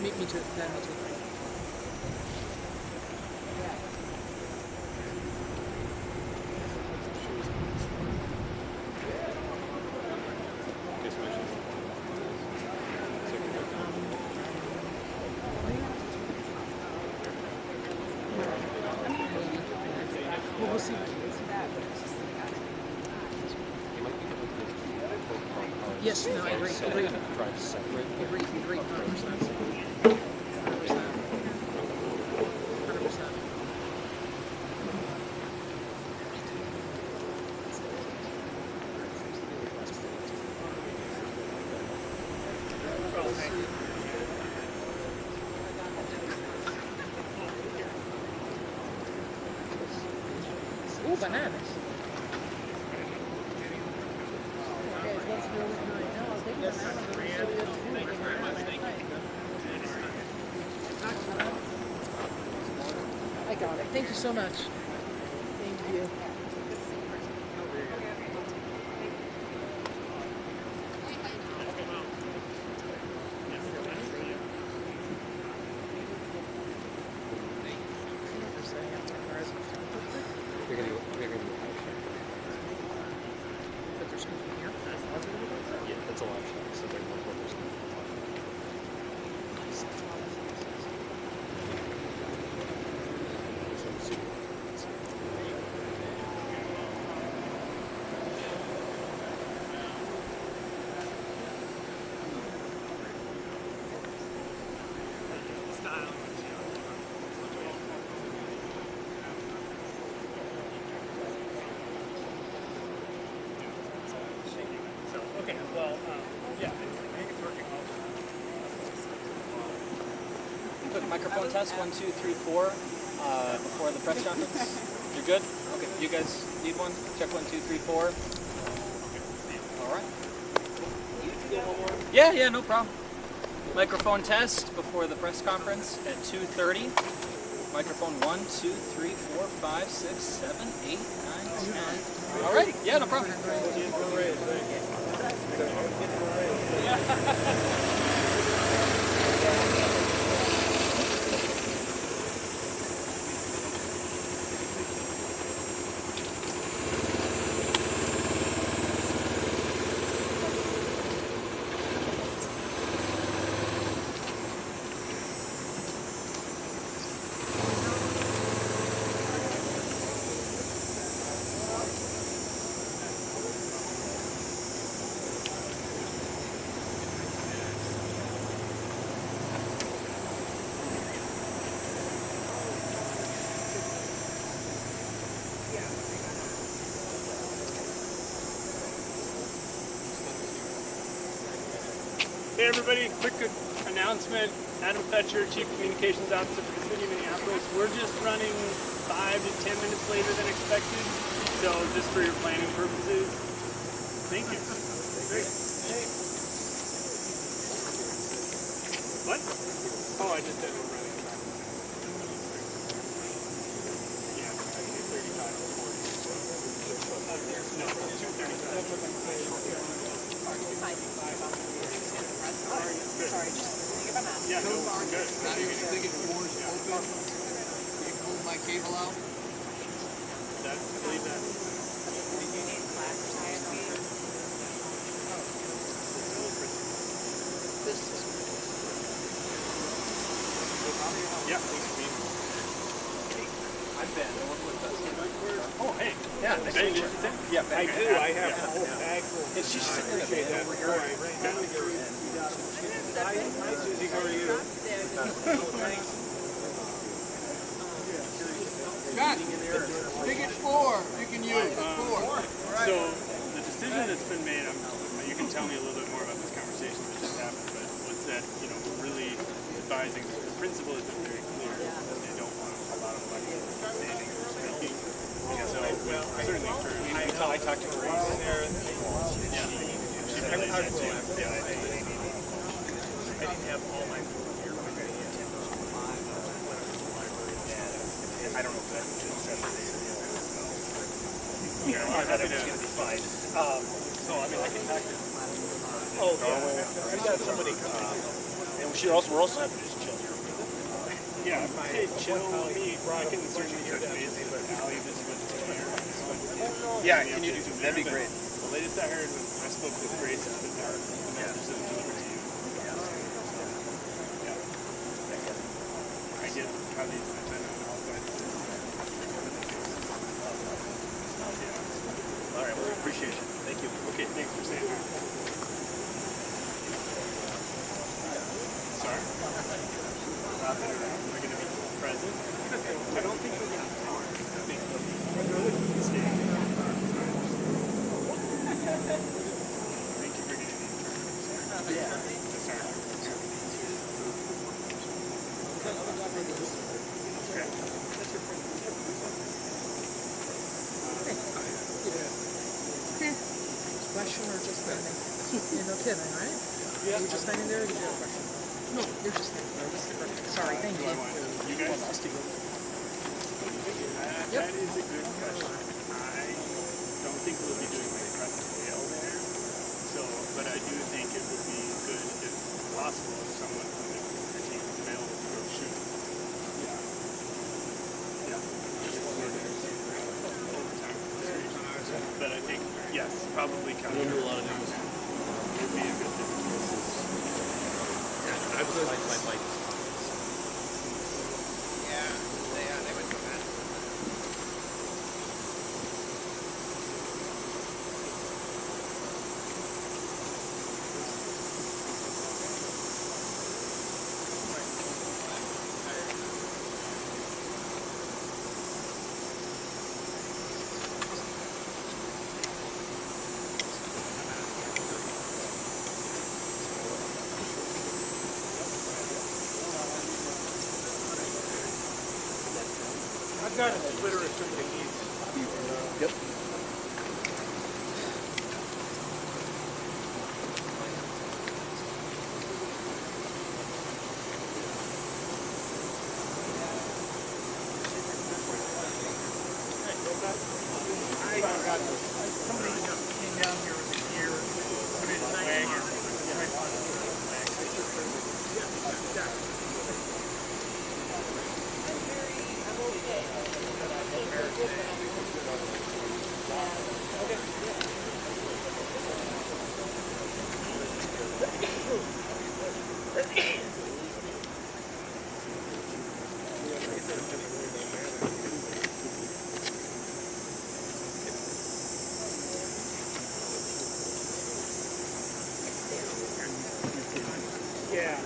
Me too. Yeah, me too. We'll see. Yes, no, I agree. So Agree. try to separate them. Agree. 100%. 100%. 100%. Ooh, bananas. I got it. Thank you so much. Thank you. They're gonna But they're speaking here. yeah, that's a live shot, so they're more focused. Okay, well, yeah, I think it's working well. Quick microphone test, 1, 2, 3, 4, before the press conference. You're good? Okay, you guys need one? Check 1, 2, 3, 4. All right. Yeah, no problem. Microphone test before the press conference at 2:30. Microphone 1, 2, 3, 4, 5, 6, 7, 8, 9, 10. All right, yeah, no problem. Hey everybody, quick announcement. Adam Fetcher, Chief Communications Officer for the City of Minneapolis. We're just running 5 to 10 minutes later than expected, so just for your planning purposes. Thank you. Great. Hey. What? Oh, I just said we're running 5 to 10 minutes. Yeah, I can do 35 or 40. No, 2:35. Sorry, just think about that. Yeah, no, we're good. Not even thinking doors open. You can pull my cable out. That, I believe that. Yeah, thanks for being here. I'm Ben. I work with us. Oh, hey. Yeah, nice to meet you. Yeah, I Ben. do. I have a whole bag full. And she's I sitting appreciate there that. over here. Hi, Susie. How are you? Thanks. Scott, ticket 4. You can use 4. So the decision that's been made, you can tell me a little bit more about this conversation that just happened, but was that, we're really advising, the principal has been very clear that they don't want a lot of elections standing or speaking. So certainly encourage. I talked to Grace. Yeah. She realized that too. Yeah, I didn't have all my food here. I don't know if that was 7 days ago. I thought it was going to be fine. So, I mean, I can talk to Oh, yeah. We got somebody coming. and we're also having this chill here. yeah, hey, chill with me. I can certainly touch base with Allie this year. Yeah, can you do that'd be great. The latest I heard when I spoke with Grace is that the message that delivered to you. Yeah. I get how these have been on all sides. All right, well, appreciate it. Thank you. Okay, thanks for saying that. Question or just standing? You're no kidding, right? Yeah. You're just standing there or did you have a question? No, you're just standing there. Sorry, thank you. You guys? That is a good question. I don't think we'll be doing like press sale there. So, but I do think it would be good if possible if someone from the team is available to go shoot. Yeah. Overtime. But I think, yes, probably kind of a lot of news. Would be a good thing. Yeah, I was like. They went to that. I've got a splitter if somebody needs. Yep. Somebody came down here with a gear, put it in a wagon. Yeah.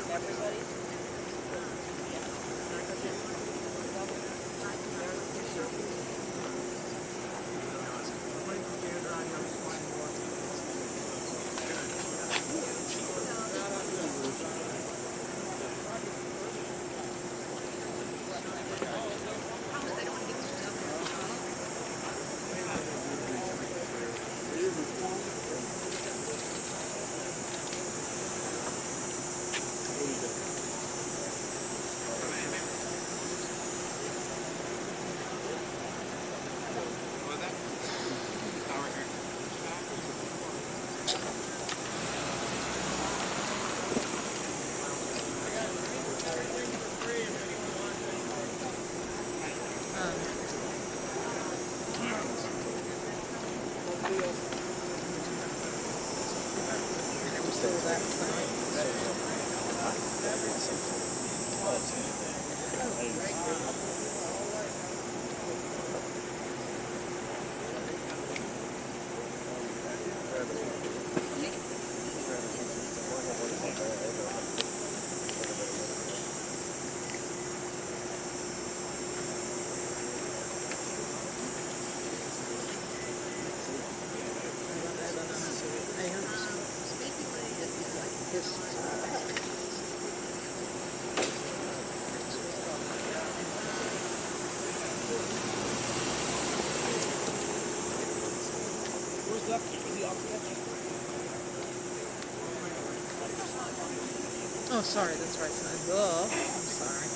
Oh, sorry, that's right side. Oh, I'm sorry.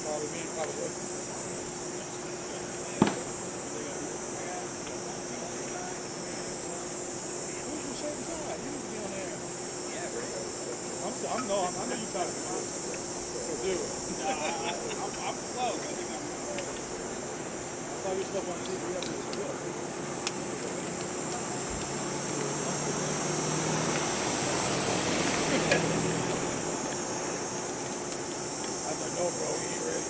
Probably me, probably. Who's your certain side? You need to be on there. Yeah, right. I know you talking to me. So do it. I'm close. I saw your stuff on TV after this book. I was like, no, bro, we ain't ready.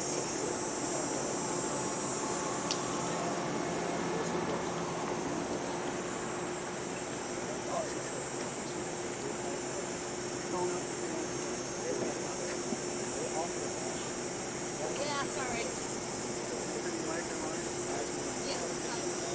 Yeah, sorry. Yeah.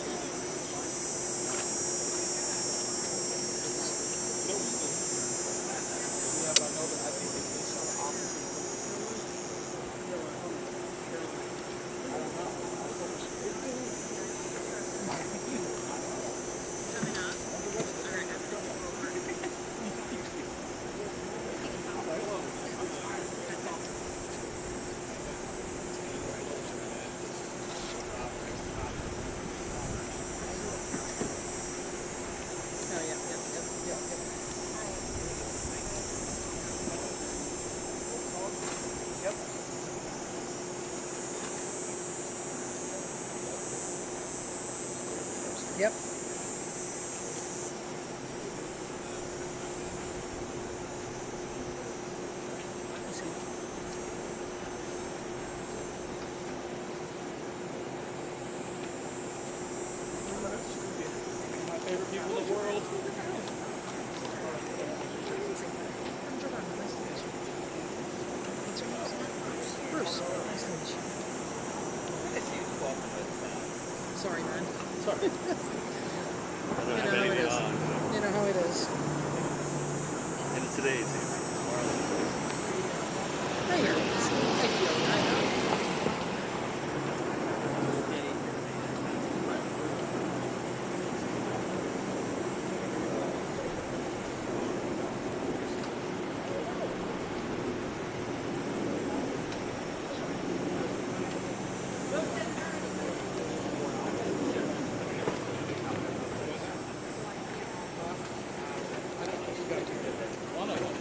Yep. My favorite people in the world. Bruce, nice to meet you. Sorry, man. Sorry. You know how it is. You know how it is. And it's today, it's tomorrow. I hear it. I feel it. I know. One of them.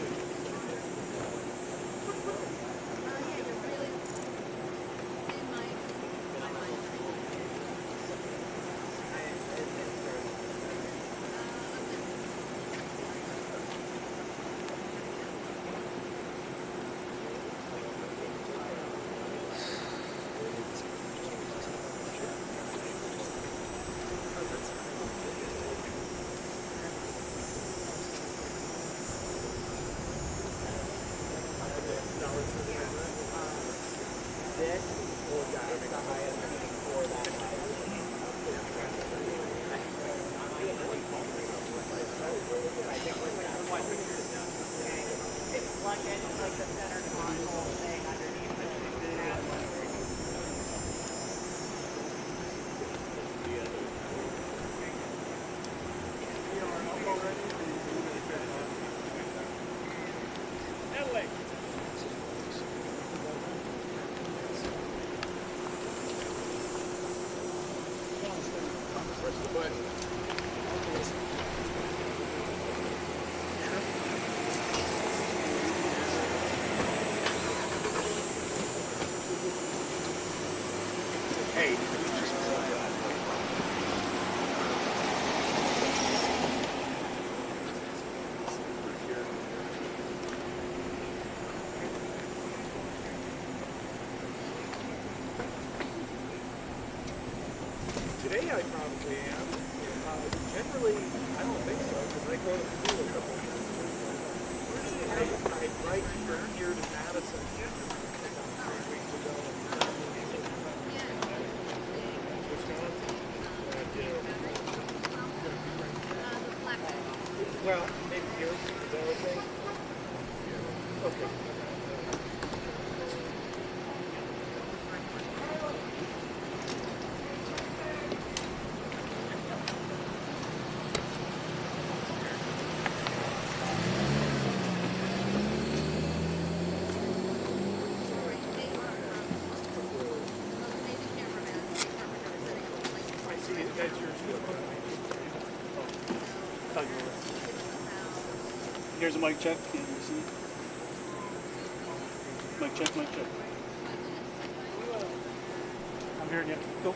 Today I probably am. Generally, I don't think so, because I go to school a couple of times. I bike from here to Madison about 3 weeks ago. Wisconsin. Well, maybe here. Is that okay? Okay. That's yours. Here's a mic check. Can you see? Mic check, mic check. I'm hearing you. Go.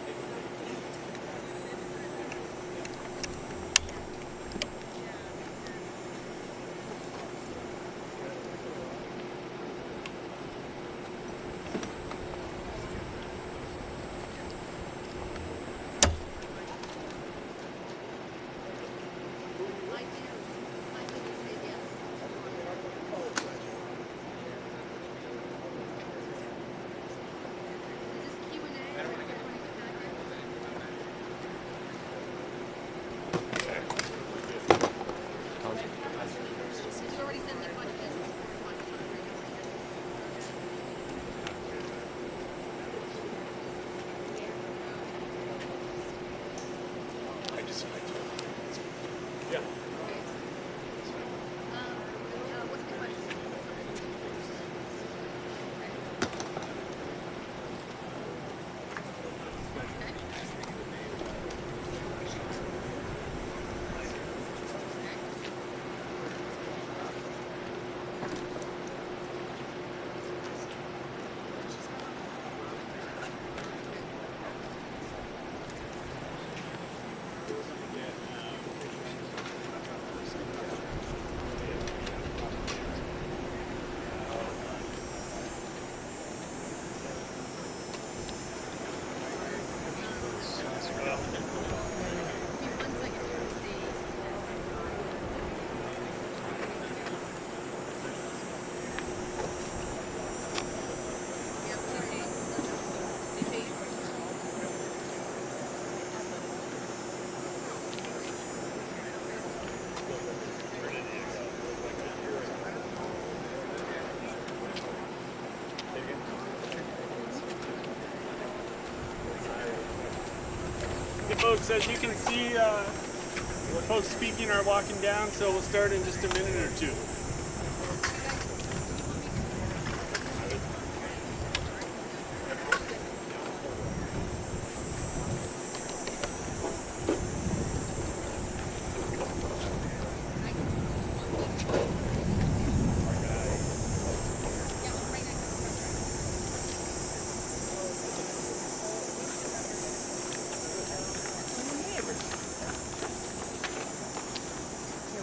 Okay, folks, as you can see, the folks speaking are walking down, so we'll start in just a minute or two.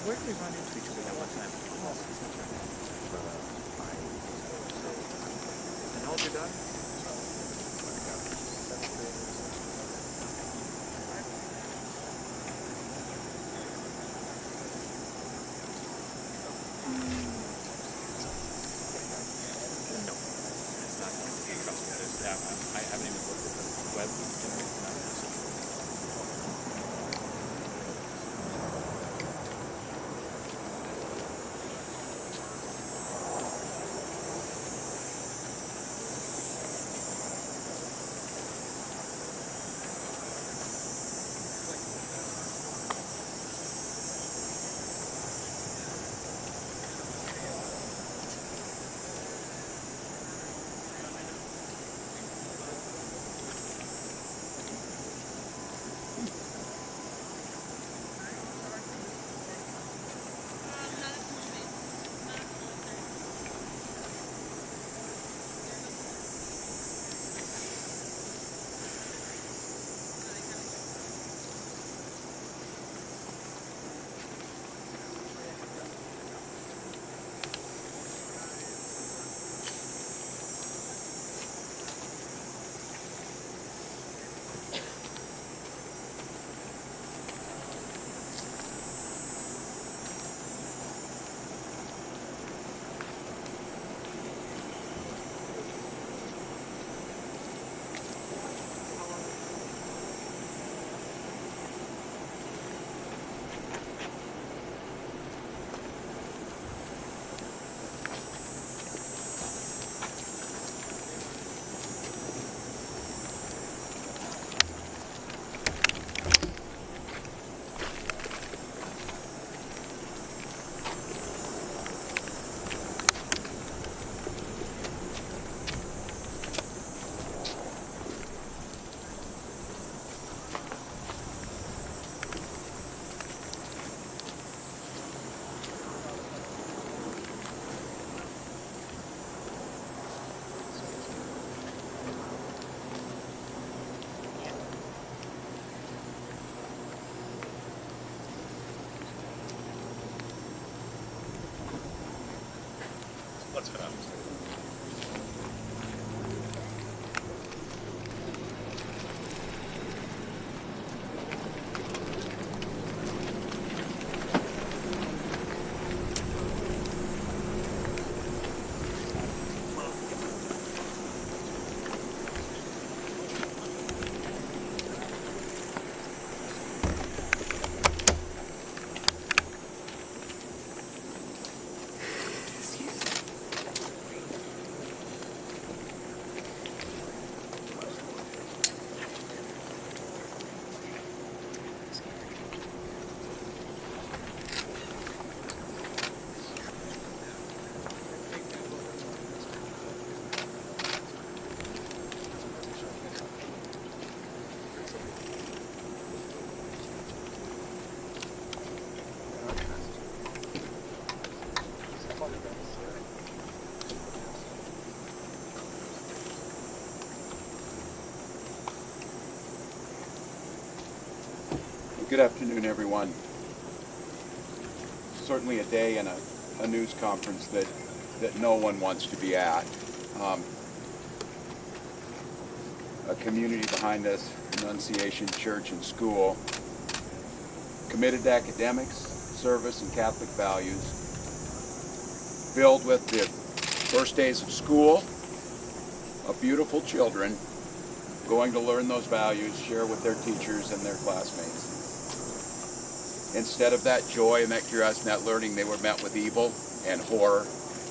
Where do we run into each other all the time? And how old your daughter? I haven't even looked at the web generated message. Let's go. Good afternoon, everyone. Certainly a day and a news conference that no one wants to be at. A community behind us, Annunciation Church and School, committed to academics, service, and Catholic values, filled with the first days of school of beautiful children going to learn those values, share with their teachers and their classmates. Instead of that joy and that curiosity and that learning, they were met with evil and horror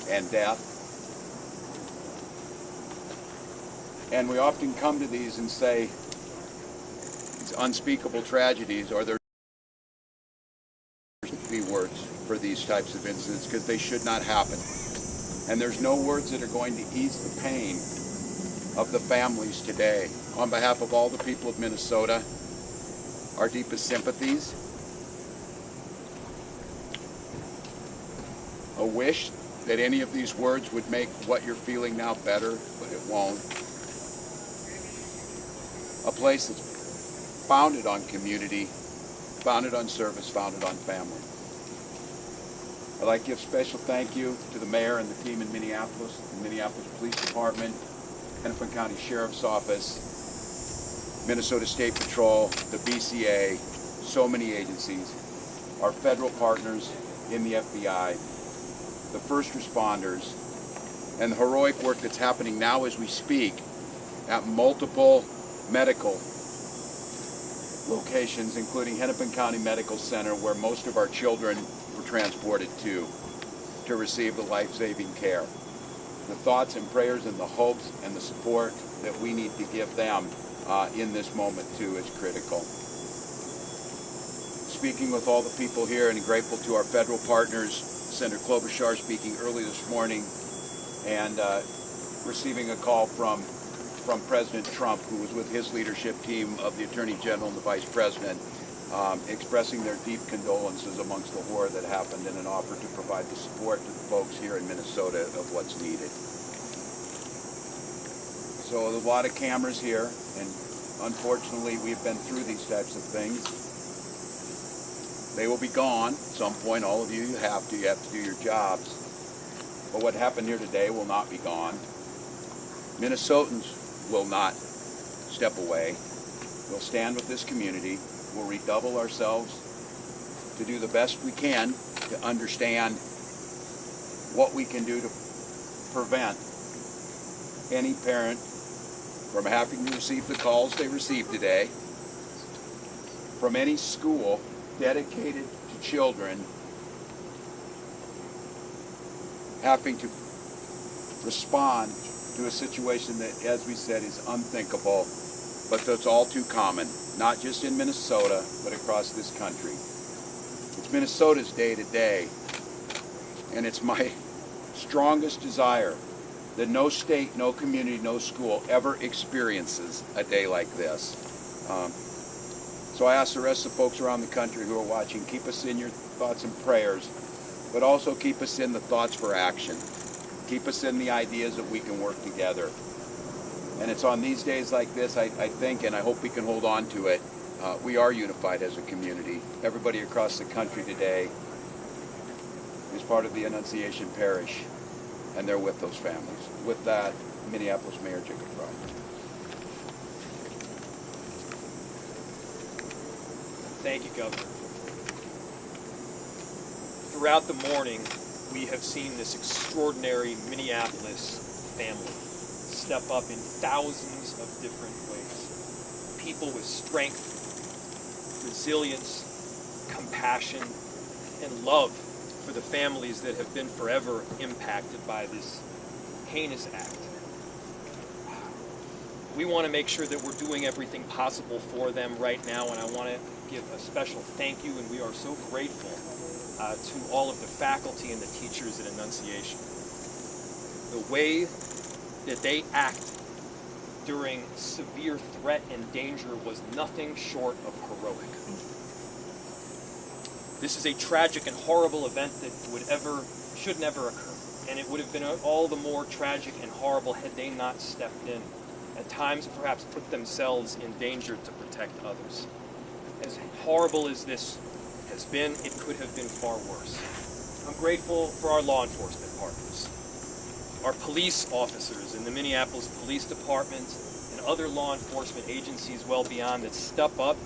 and death. And we often come to these and say, these unspeakable tragedies, or there be words for these types of incidents, because they should not happen. And there's no words that are going to ease the pain of the families today. On behalf of all the people of Minnesota, our deepest sympathies. A wish that any of these words would make what you're feeling now better, but it won't. A place that's founded on community, founded on service, founded on family. I'd like to give special thank you to the mayor and the team in Minneapolis, the Minneapolis Police Department, Hennepin County Sheriff's Office, Minnesota State Patrol, the BCA, so many agencies, our federal partners in the FBI, the first responders, and the heroic work that's happening now as we speak at multiple medical locations, including Hennepin County Medical Center, where most of our children were transported to receive the life-saving care. The thoughts and prayers and the hopes and the support that we need to give them in this moment too is critical. Speaking with all the people here, and grateful to our federal partners, Senator Klobuchar speaking early this morning, and receiving a call from President Trump, who was with his leadership team of the Attorney General and the Vice President, expressing their deep condolences amongst the horror that happened, and an offer to provide the support to the folks here in Minnesota of what's needed. So there's a lot of cameras here, and unfortunately we've been through these types of things. They will be gone at some point. All of you have to do your jobs. But what happened here today will not be gone. Minnesotans will not step away. We'll stand with this community. We'll redouble ourselves to do the best we can to understand what we can do to prevent any parent from having to receive the calls they received today, from any school dedicated to children having to respond to a situation that, as we said, is unthinkable, but that's all too common, not just in Minnesota, but across this country. It's Minnesota's day today, and it's my strongest desire that no state, no community, no school ever experiences a day like this. So I ask the rest of the folks around the country who are watching, keep us in your thoughts and prayers, but also keep us in the thoughts for action. Keep us in the ideas that we can work together. And it's on these days like this, I think, and I hope we can hold on to it, we are unified as a community. Everybody across the country today is part of the Annunciation Parish, and they're with those families. With that, Minneapolis Mayor Jacob Fry. Thank you, Governor. Throughout the morning, we have seen this extraordinary Minneapolis family step up in thousands of different ways. People with strength, resilience, compassion, and love for the families that have been forever impacted by this heinous act. We want to make sure that we're doing everything possible for them right now, and I want to give a special thank you, and we are so grateful to all of the faculty and the teachers at Annunciation. The way that they act during severe threat and danger was nothing short of heroic. This is a tragic and horrible event that should never occur, and it would have been all the more tragic and horrible had they not stepped in, at times perhaps put themselves in danger to protect others. As horrible as this has been, it could have been far worse. I'm grateful for our law enforcement partners, our police officers in the Minneapolis Police Department and other law enforcement agencies well beyond that step up,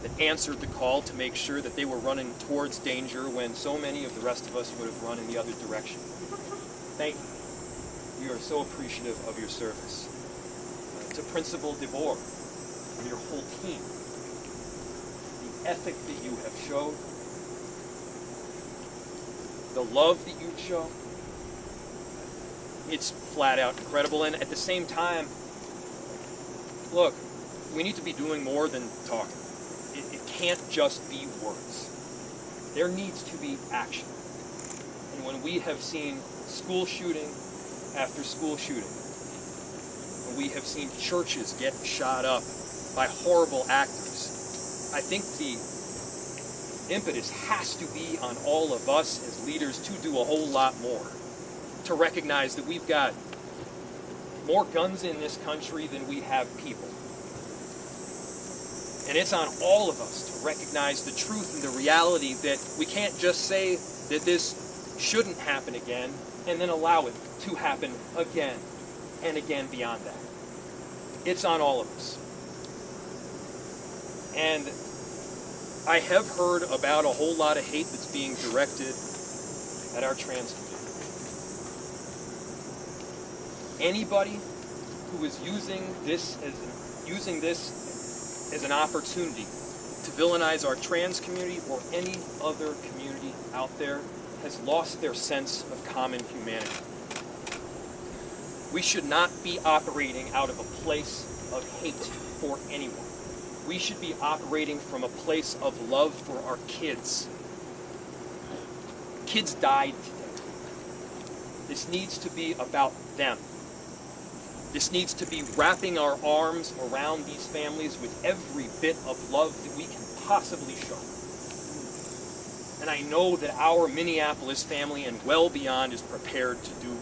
that answered the call to make sure that they were running towards danger when so many of the rest of us would have run in the other direction. Thank you. We are so appreciative of your service. To Principal DeBoer and your whole team, the ethic that you have showed, the love that you show, it's flat out incredible. And at the same time, look, we need to be doing more than talking. can't just be words. There needs to be action. And when we have seen school shooting after school shooting, when we have seen churches get shot up by horrible actors, I think the impetus has to be on all of us as leaders to do a whole lot more, to recognize that we've got more guns in this country than we have people. And it's on all of us to recognize the truth and the reality that we can't just say that this shouldn't happen again and then allow it to happen again and again beyond that. It's on all of us. And I have heard about a whole lot of hate that's being directed at our trans community. Anybody who is using this as an opportunity to villainize our trans community or any other community out there has lost their sense of common humanity. We should not be operating out of a place of hate for anyone. We should be operating from a place of love for our kids. Kids died today. This needs to be about them. This needs to be wrapping our arms around these families with every bit of love that we can possibly show. And I know that our Minneapolis family and well beyond is prepared to do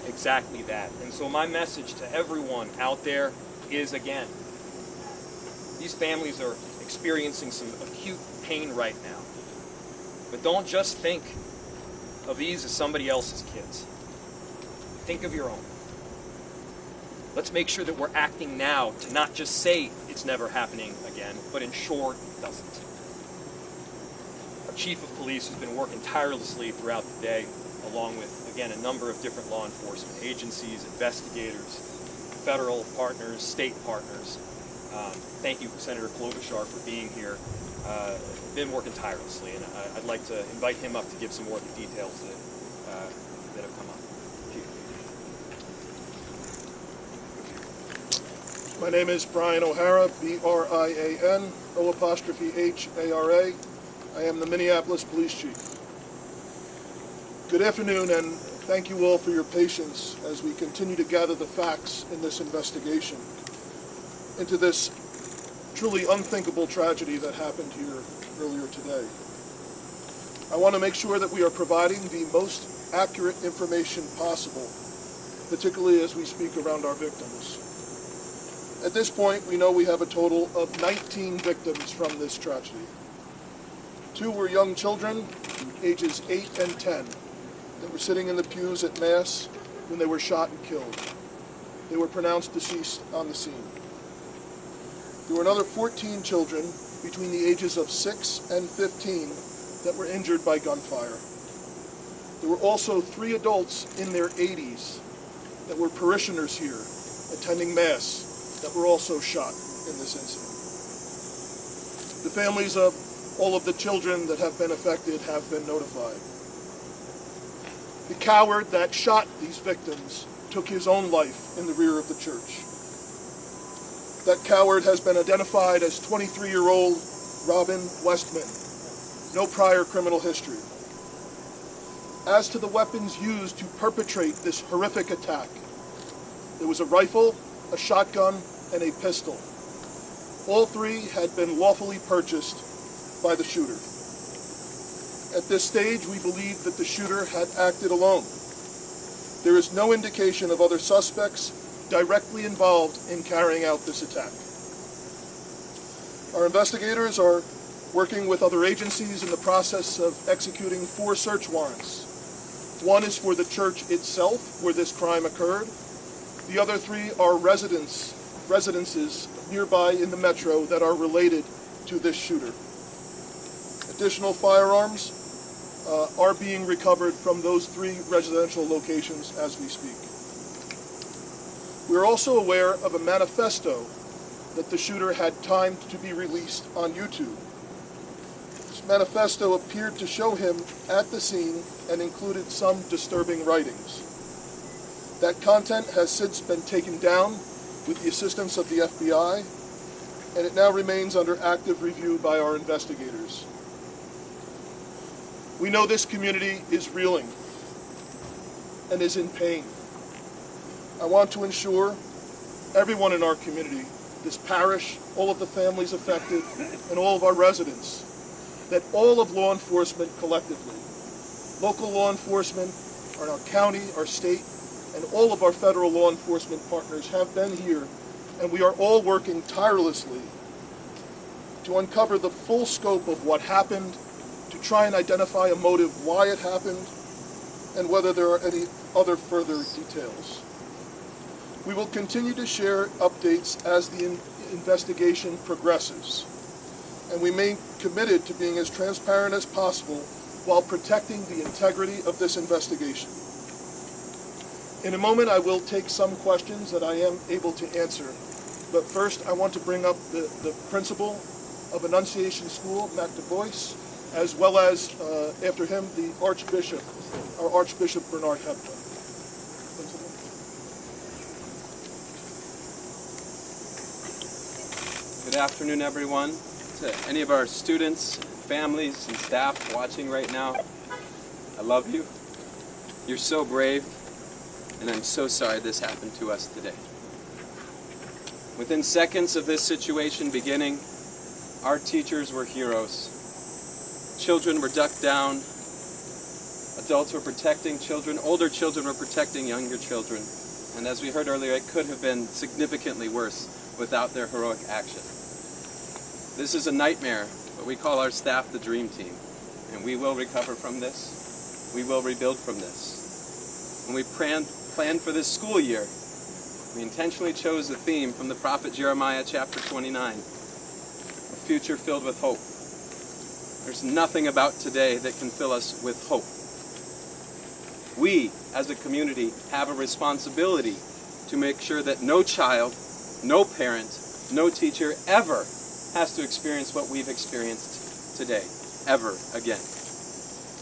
exactly that. And so my message to everyone out there is, again, these families are experiencing some acute pain right now. But don't just think of these as somebody else's kids. Think of your own. Let's make sure that we're acting now to not just say it's never happening again, but ensure it doesn't. Our chief of police has been working tirelessly throughout the day, along with, again, a number of different law enforcement agencies, investigators, federal partners, state partners. Thank you, Senator Klobuchar, for being here. Been working tirelessly, and I'd like to invite him up to give some more of the details that have come up. Chief. My name is Brian O'Hara, B-R-I-A-N, O''H-A-R-A. I am the Minneapolis Police Chief. Good afternoon, and thank you all for your patience as we continue to gather the facts in this investigation into this truly unthinkable tragedy that happened here earlier today. I want to make sure that we are providing the most accurate information possible, particularly as we speak around our victims. At this point, we know we have a total of 19 victims from this tragedy. 2 were young children, ages 8 and 10, that were sitting in the pews at Mass when they were shot and killed. They were pronounced deceased on the scene. There were another 14 children between the ages of 6 and 15 that were injured by gunfire. There were also 3 adults in their 80s that were parishioners here attending Mass that were also shot in this incident. The families of all of the children that have been affected have been notified. The coward that shot these victims took his own life in the rear of the church. That coward has been identified as 23-year-old Robin Westman. No prior criminal history. As to the weapons used to perpetrate this horrific attack, there was a rifle, a shotgun, and a pistol. All 3 had been lawfully purchased by the shooter. At this stage, we believe that the shooter had acted alone. There is no indication of other suspects directly involved in carrying out this attack. Our investigators are working with other agencies in the process of executing 4 search warrants. 1 is for the church itself, where this crime occurred. The other 3 are residences nearby in the metro that are related to this shooter. Additional firearms are being recovered from those 3 residential locations as we speak. We are also aware of a manifesto that the shooter had timed to be released on YouTube. This manifesto appeared to show him at the scene and included some disturbing writings. That content has since been taken down with the assistance of the FBI, and it now remains under active review by our investigators. We know this community is reeling and is in pain. I want to ensure everyone in our community, this parish, all of the families affected, and all of our residents, that all of law enforcement collectively, local law enforcement, our county, our state, and all of our federal law enforcement partners have been here, and we are all working tirelessly to uncover the full scope of what happened, to try and identify a motive why it happened, and whether there are any other further details. We will continue to share updates as the investigation progresses, and we remain committed to being as transparent as possible while protecting the integrity of this investigation. In a moment, I will take some questions that I am able to answer, but first I want to bring up the principal of Annunciation School, Mac Du Bois, as well as, after him, the Archbishop, our Archbishop Bernard Hebda. Good afternoon, everyone. To any of our students, families, and staff watching right now, I love you. You're so brave, and I'm so sorry this happened to us today. Within seconds of this situation beginning, our teachers were heroes. Children were ducked down. Adults were protecting children. Older children were protecting younger children. And as we heard earlier, it could have been significantly worse without their heroic action. This is a nightmare, but we call our staff the Dream Team. And we will recover from this. We will rebuild from this. When we planned for this school year, we intentionally chose a theme from the prophet Jeremiah chapter 29, a future filled with hope. There's nothing about today that can fill us with hope. We, as a community, have a responsibility to make sure that no child, no parent, no teacher ever has to experience what we've experienced today, ever again.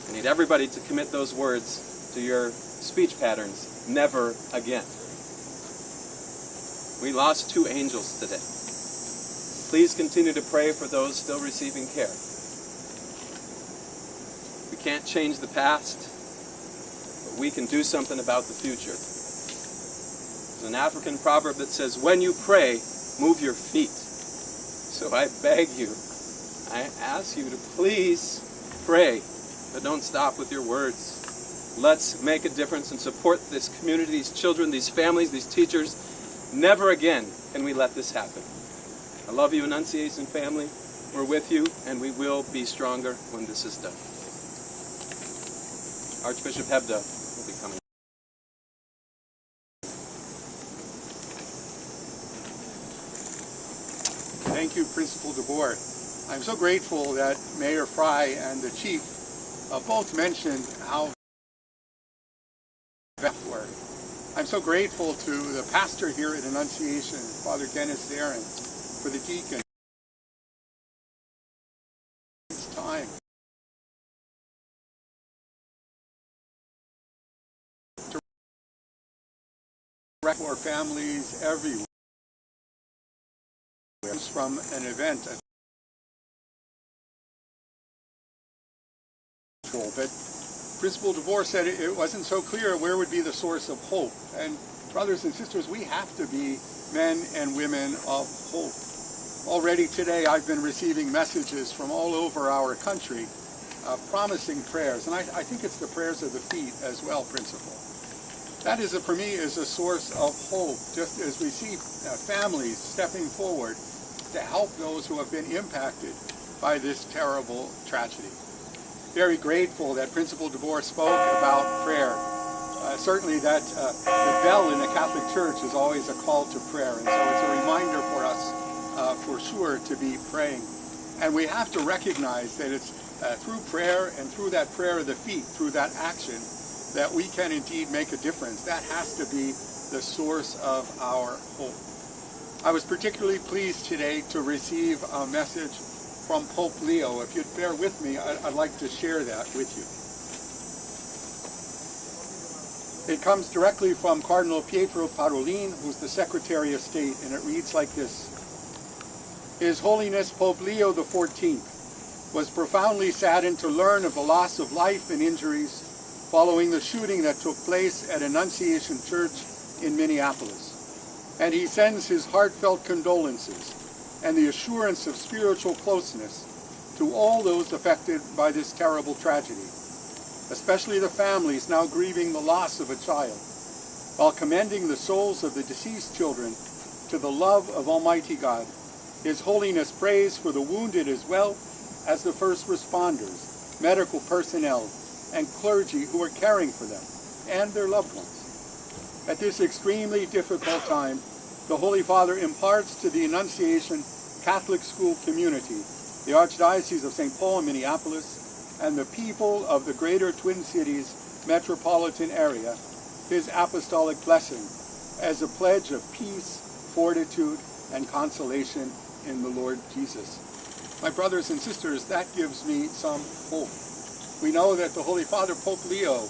I need everybody to commit those words to your speech patterns, never again. We lost 2 angels today. Please continue to pray for those still receiving care. We can't change the past, but we can do something about the future. There's an African proverb that says, when you pray, move your feet. So I beg you, I ask you to please pray, but don't stop with your words. Let's make a difference and support this community, these children, these families, these teachers. Never again can we let this happen. I love you, Annunciation family. We're with you, and we will be stronger when this is done. Archbishop Hebda will be coming. Thank you, Principal DeBoer. I'm so grateful that Mayor Fry and the Chief both mentioned how were. I'm so grateful to the pastor here at Annunciation, Father Dennis Aaron, for the deacon. It's time to for families everywhere. From an event, but Principal DeBoer said it wasn't so clear where would be the source of hope. And brothers and sisters, we have to be men and women of hope. Already today I've been receiving messages from all over our country promising prayers, and I think it's the prayers of the feet as well, Principal. That is, for me, is a source of hope, just as we see families stepping forward to help those who have been impacted by this terrible tragedy. Very grateful that Principal DeBoer spoke about prayer. Certainly that the bell in the Catholic Church is always a call to prayer, and so it's a reminder for us, for sure, to be praying. And we have to recognize that it's through prayer and through that prayer of the feet, through that action, that we can indeed make a difference. That has to be the source of our hope. I was particularly pleased today to receive a message from Pope Leo. If you'd bear with me, I'd like to share that with you. It comes directly from Cardinal Pietro Parolin, who's the Secretary of State, and it reads like this. His Holiness Pope Leo XIV was profoundly saddened to learn of the loss of life and injuries following the shooting that took place at Annunciation Church in Minneapolis. And he sends his heartfelt condolences and the assurance of spiritual closeness to all those affected by this terrible tragedy, especially the families now grieving the loss of a child, while commending the souls of the deceased children to the love of Almighty God. His Holiness prays for the wounded as well as the first responders, medical personnel, and clergy who are caring for them and their loved ones. At this extremely difficult time, the Holy Father imparts to the Annunciation Catholic school community, the Archdiocese of St. Paul and Minneapolis, and the people of the greater Twin Cities metropolitan area, his apostolic blessing as a pledge of peace, fortitude, and consolation in the Lord Jesus. My brothers and sisters, that gives me some hope. We know that the Holy Father, Pope Leo,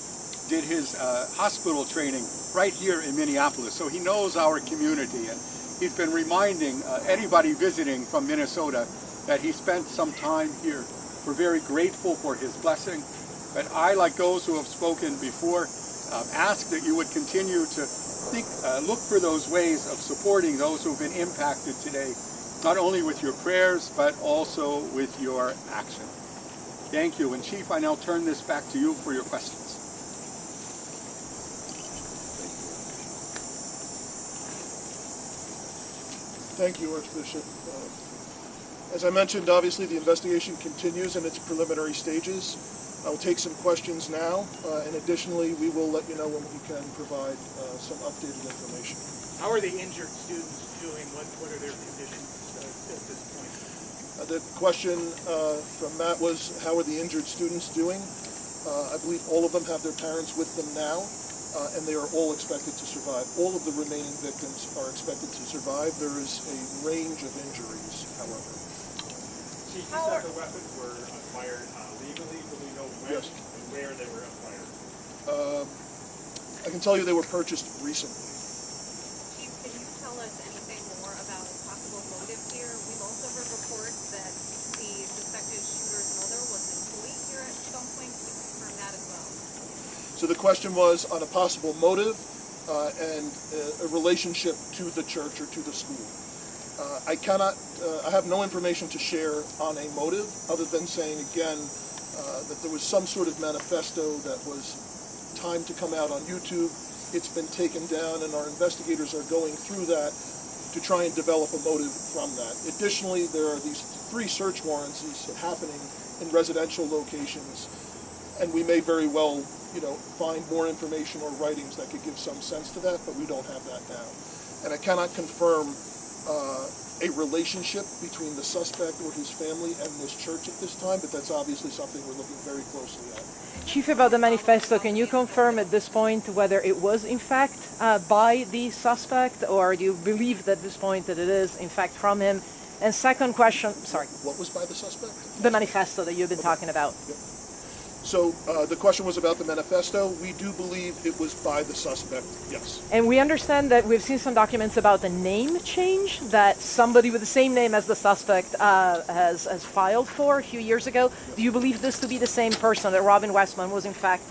did his hospital training right here in Minneapolis, so he knows our community, and he's been reminding anybody visiting from Minnesota that he spent some time here. We're very grateful for his blessing, but I, like those who have spoken before, ask that you would continue to look for those ways of supporting those who've been impacted today, not only with your prayers, but also with your action. Thank you. And Chief, I now turn this back to you for your questions. Thank you, Archbishop. As I mentioned, obviously the investigation continues in its preliminary stages. I will take some questions now, and additionally, we will let you know when we can provide some updated information. How are the injured students doing? What are their conditions at this point? The question from Matt was, how are the injured students doing? I believe all of them have their parents with them now, and they are all expected to survive. All of the remaining victims are expected to survive. There is a range of injuries, however. Chief, you said the weapons were acquired legally. Do we know when Yes. and where they were acquired? I can tell you they were purchased recently. Chief, can you tell us anything more about a possible motive here? We've also heard reports that the suspected shooter's mother was employed here at some point. Can you confirm that as well? So the question was on a possible motive and a relationship to the church or to the school. I have no information to share on a motive other than saying again that there was some sort of manifesto that was timed to come out on YouTube. It's been taken down, and our investigators are going through that to try and develop a motive from that. Additionally, there are these 3 search warrants happening in residential locations, and we may very well, find more information or writings that could give some sense to that, but we don't have that now. And I cannot confirm a relationship between the suspect or his family and this church at this time, but that's obviously something we're looking very closely at. Chief, about the manifesto, can you confirm at this point whether it was in fact by the suspect, or do you believe at this point that it is in fact from him? And second question, sorry. What was by the suspect? The manifesto that you've been talking about. Yep. So the question was about the manifesto. We do believe it was by the suspect, yes. And we understand that we've seen some documents about the name change that somebody with the same name as the suspect has filed for a few years ago. Do you believe this to be the same person, that Robin Westman was in fact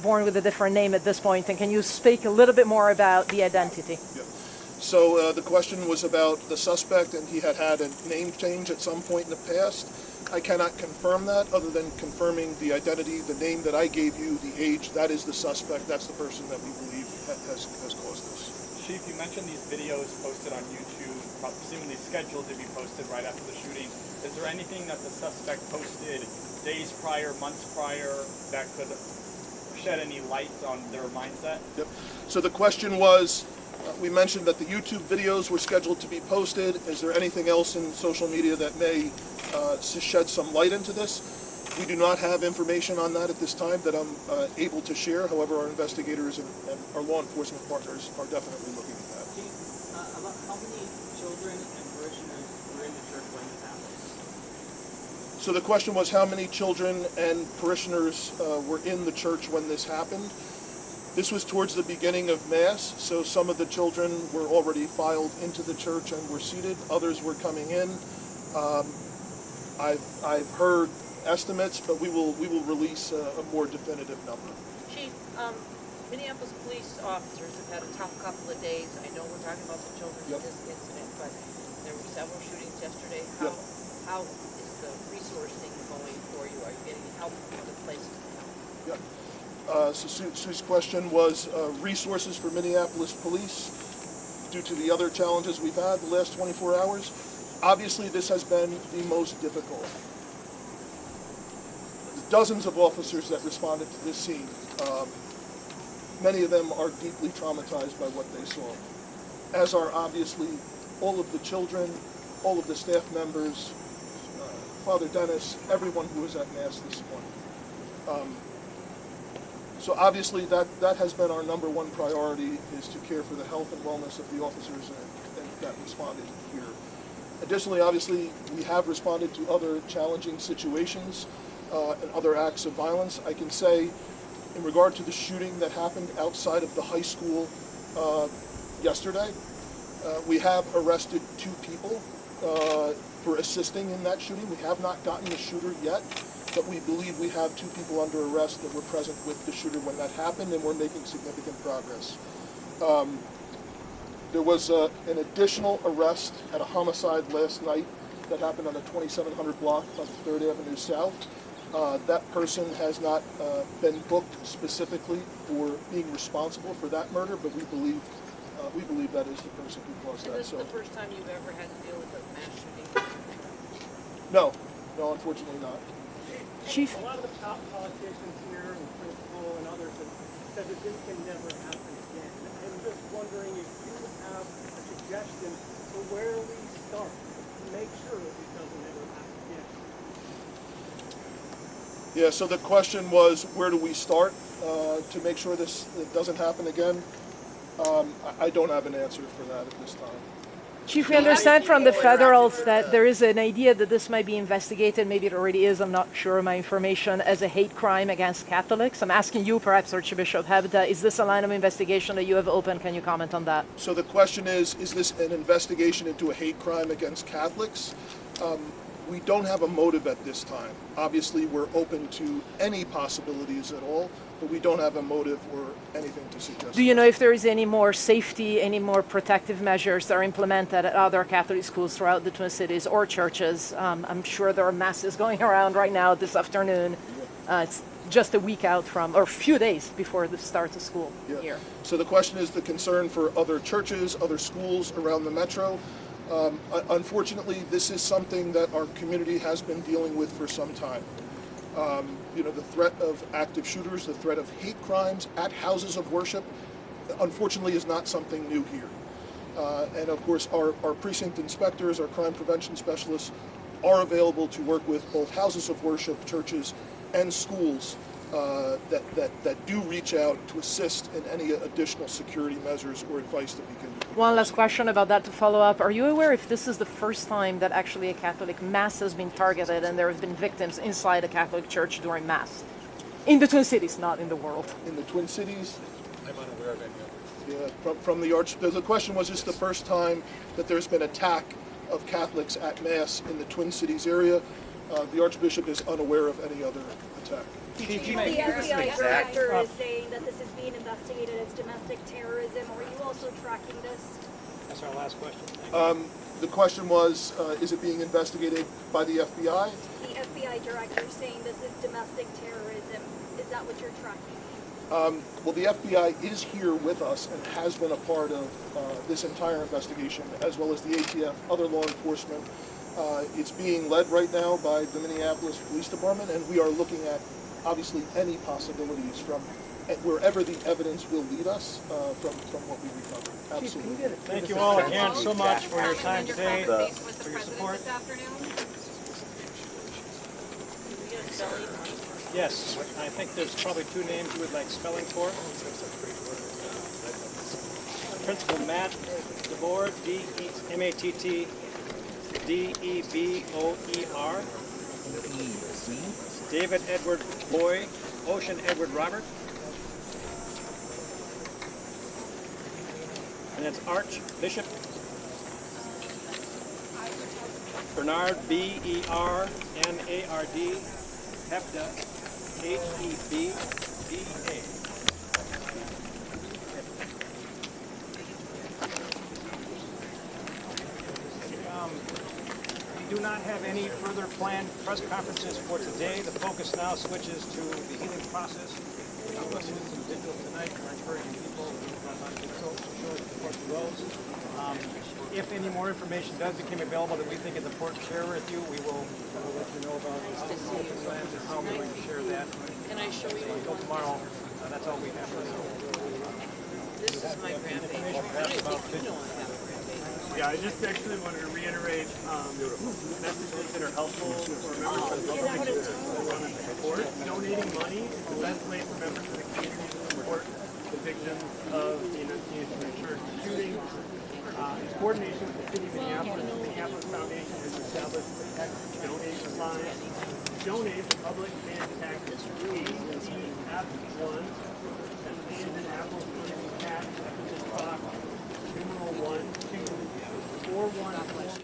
born with a different name at this point? And can you speak a little bit more about the identity? Yep. So the question was about the suspect, and he had a name change at some point in the past. I cannot confirm that other than confirming the identity, the name that I gave you, the age. That is the suspect. That's the person that we believe has caused this. Chief, you mentioned these videos posted on YouTube, presumably scheduled to be posted right after the shooting. Is there anything that the suspect posted days prior, months prior, that could shed any light on their mindset? Yep. So the question was, we mentioned that the YouTube videos were scheduled to be posted. Is there anything else in social media that may shed some light into this? We do not have information on that at this time that I'm able to share. However, our investigators and our law enforcement partners are definitely looking at that. About how many children and parishioners were in the church when this happened? So the question was how many children and parishioners were in the church when this happened. This was towards the beginning of Mass, so some of the children were already filed into the church and were seated. Others were coming in. I've heard estimates, but we will release a more definitive number. Chief, Minneapolis police officers have had a tough couple of days. I know we're talking about the children in this incident, but there were several shootings yesterday. How is the resource thing going for you? Are you getting help from other places? So Sue's question was resources for Minneapolis police due to the other challenges we've had the last 24 hours. Obviously, this has been the most difficult. Dozens of officers that responded to this scene. Many of them are deeply traumatized by what they saw, as are obviously all of the children, all of the staff members, Father Dennis, everyone who was at Mass this morning. So obviously that has been our number one priority, is to care for the health and wellness of the officers that responded here. Additionally, obviously, we have responded to other challenging situations and other acts of violence. I can say, in regard to the shooting that happened outside of the high school yesterday, we have arrested 2 people for assisting in that shooting. We have not gotten the shooter yet, but we believe we have 2 people under arrest that were present with the shooter when that happened, and we're making significant progress. There was an additional arrest at a homicide last night that happened on the 2700 block of 3rd Avenue South. That person has not been booked specifically for being responsible for that murder, but we believe that is the person who caused that. Is this the first time you've ever had to deal with a mass shooting? No, unfortunately not. Chief? A lot of the top politicians here, and the principal and others, have said that this can never happen again. I'm just wondering if you have a suggestion for where we start to make sure that this doesn't ever happen again. Yeah, so the question was, where do we start to make sure this doesn't happen again? I don't have an answer for that at this time. Chief, we understand from the federals that there is an idea that this might be investigated, maybe it already is, I'm not sure of my information, as a hate crime against Catholics. I'm asking you, perhaps Archbishop Hebda, is this a line of investigation that you have open? Can you comment on that? So the question is this an investigation into a hate crime against Catholics? We don't have a motive at this time. Obviously, we're open to any possibilities at all, but we don't have a motive or anything to suggest. Do you know if there is any more safety, any more protective measures that are implemented at other Catholic schools throughout the Twin Cities or churches? I'm sure there are masses going around right now this afternoon. It's just a week out from, or a few days before the start of school here. So the question is the concern for other churches, other schools around the metro. Unfortunately, this is something that our community has been dealing with for some time. The threat of active shooters, the threat of hate crimes at houses of worship, unfortunately is not something new here. And of course, our precinct inspectors, our crime prevention specialists are available to work with both houses of worship, churches, and schools that do reach out to assist in any additional security measures or advice that we can. One last question about that to follow up. Are you aware if this is the first time that actually a Catholic Mass has been targeted and there have been victims inside a Catholic church during Mass? In the Twin Cities, not in the world. In the Twin Cities? I'm unaware of any others. Yeah, from the the question was, is this the first time that there's been attack of Catholics at Mass in the Twin Cities area? The Archbishop is unaware of any other attack. The FBI director is saying that this is being investigated as domestic terrorism. Are you also tracking this? That's our last question. The question was, is it being investigated by the FBI? The FBI director is saying this is domestic terrorism. Is that what you're tracking? Well, the FBI is here with us and has been a part of this entire investigation, as well as the ATF, other law enforcement. It's being led right now by the Minneapolis Police Department, and we are looking at obviously any possibilities from wherever the evidence will lead us from what we recover. Absolutely. Thank you all again so much for your time today, for your support. Yes, I think there's probably 2 names you would like spelling for. Principal Matt DeBoer, D-E-M-A-T-T-D-E-B-O-E-R. David Edward Boy, Ocean Edward Robert. And that's Archbishop Bernard, B-E-R-N-A-R-D, Hebda, H-E-B-D-A. We do not have any further planned press conferences for today. The focus now switches to the healing process. We'll listen to some digital tonight. We're encouraging people to support the Walz. If any more information does become available that we think is important to share with you, we will let you know about the plans and how we're going to share that. Can I show you Until tomorrow, that's all we have for now. This is my grant page. I don't think you know I have a grant page. Yeah, I just actually wanted to reiterate messages that are helpful for members of the public to support. Donating money is the best way for members of the community to support the victims of the Annunciation Church shooting. In coordination with the City of Minneapolis, the Minneapolis Foundation has established a text donation line. Donate the public can text ACF1, that's Asian Apple Community Tax Deficit Box, numeral 12414.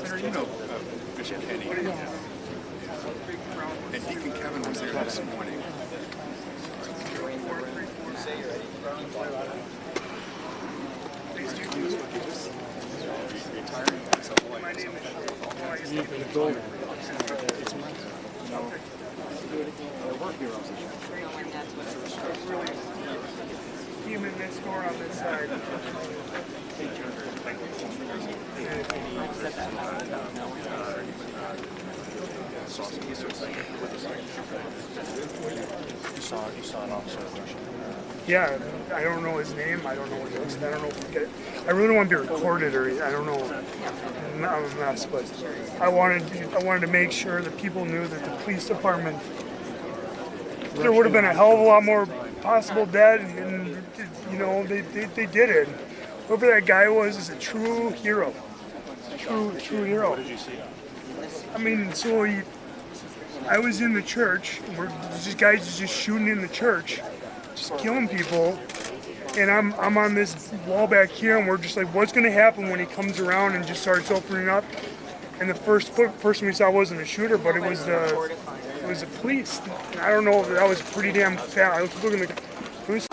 Senator, you know Bishop Kenny, and Deacon Kevin was there this morning. My name is human next door on this side. You saw an officer rushing. Yeah, I don't know his name. I don't know what he looks like. I don't know. I really don't want to be recorded, or I don't know. I'm a mess, but I wanted to make sure that people knew that the police department. There would have been a hell of a lot more possible dead, and you know they did it. Whoever that guy was is a true hero. True hero. What did you see? I mean, so I was in the church, where these guys just shooting in the church, just killing people, and I'm on this wall back here, and we're just like, what's going to happen when he comes around and just starts opening up? And the first person we saw wasn't a shooter, but it was the police. And I don't know if that was pretty damn fast. I was looking at the police.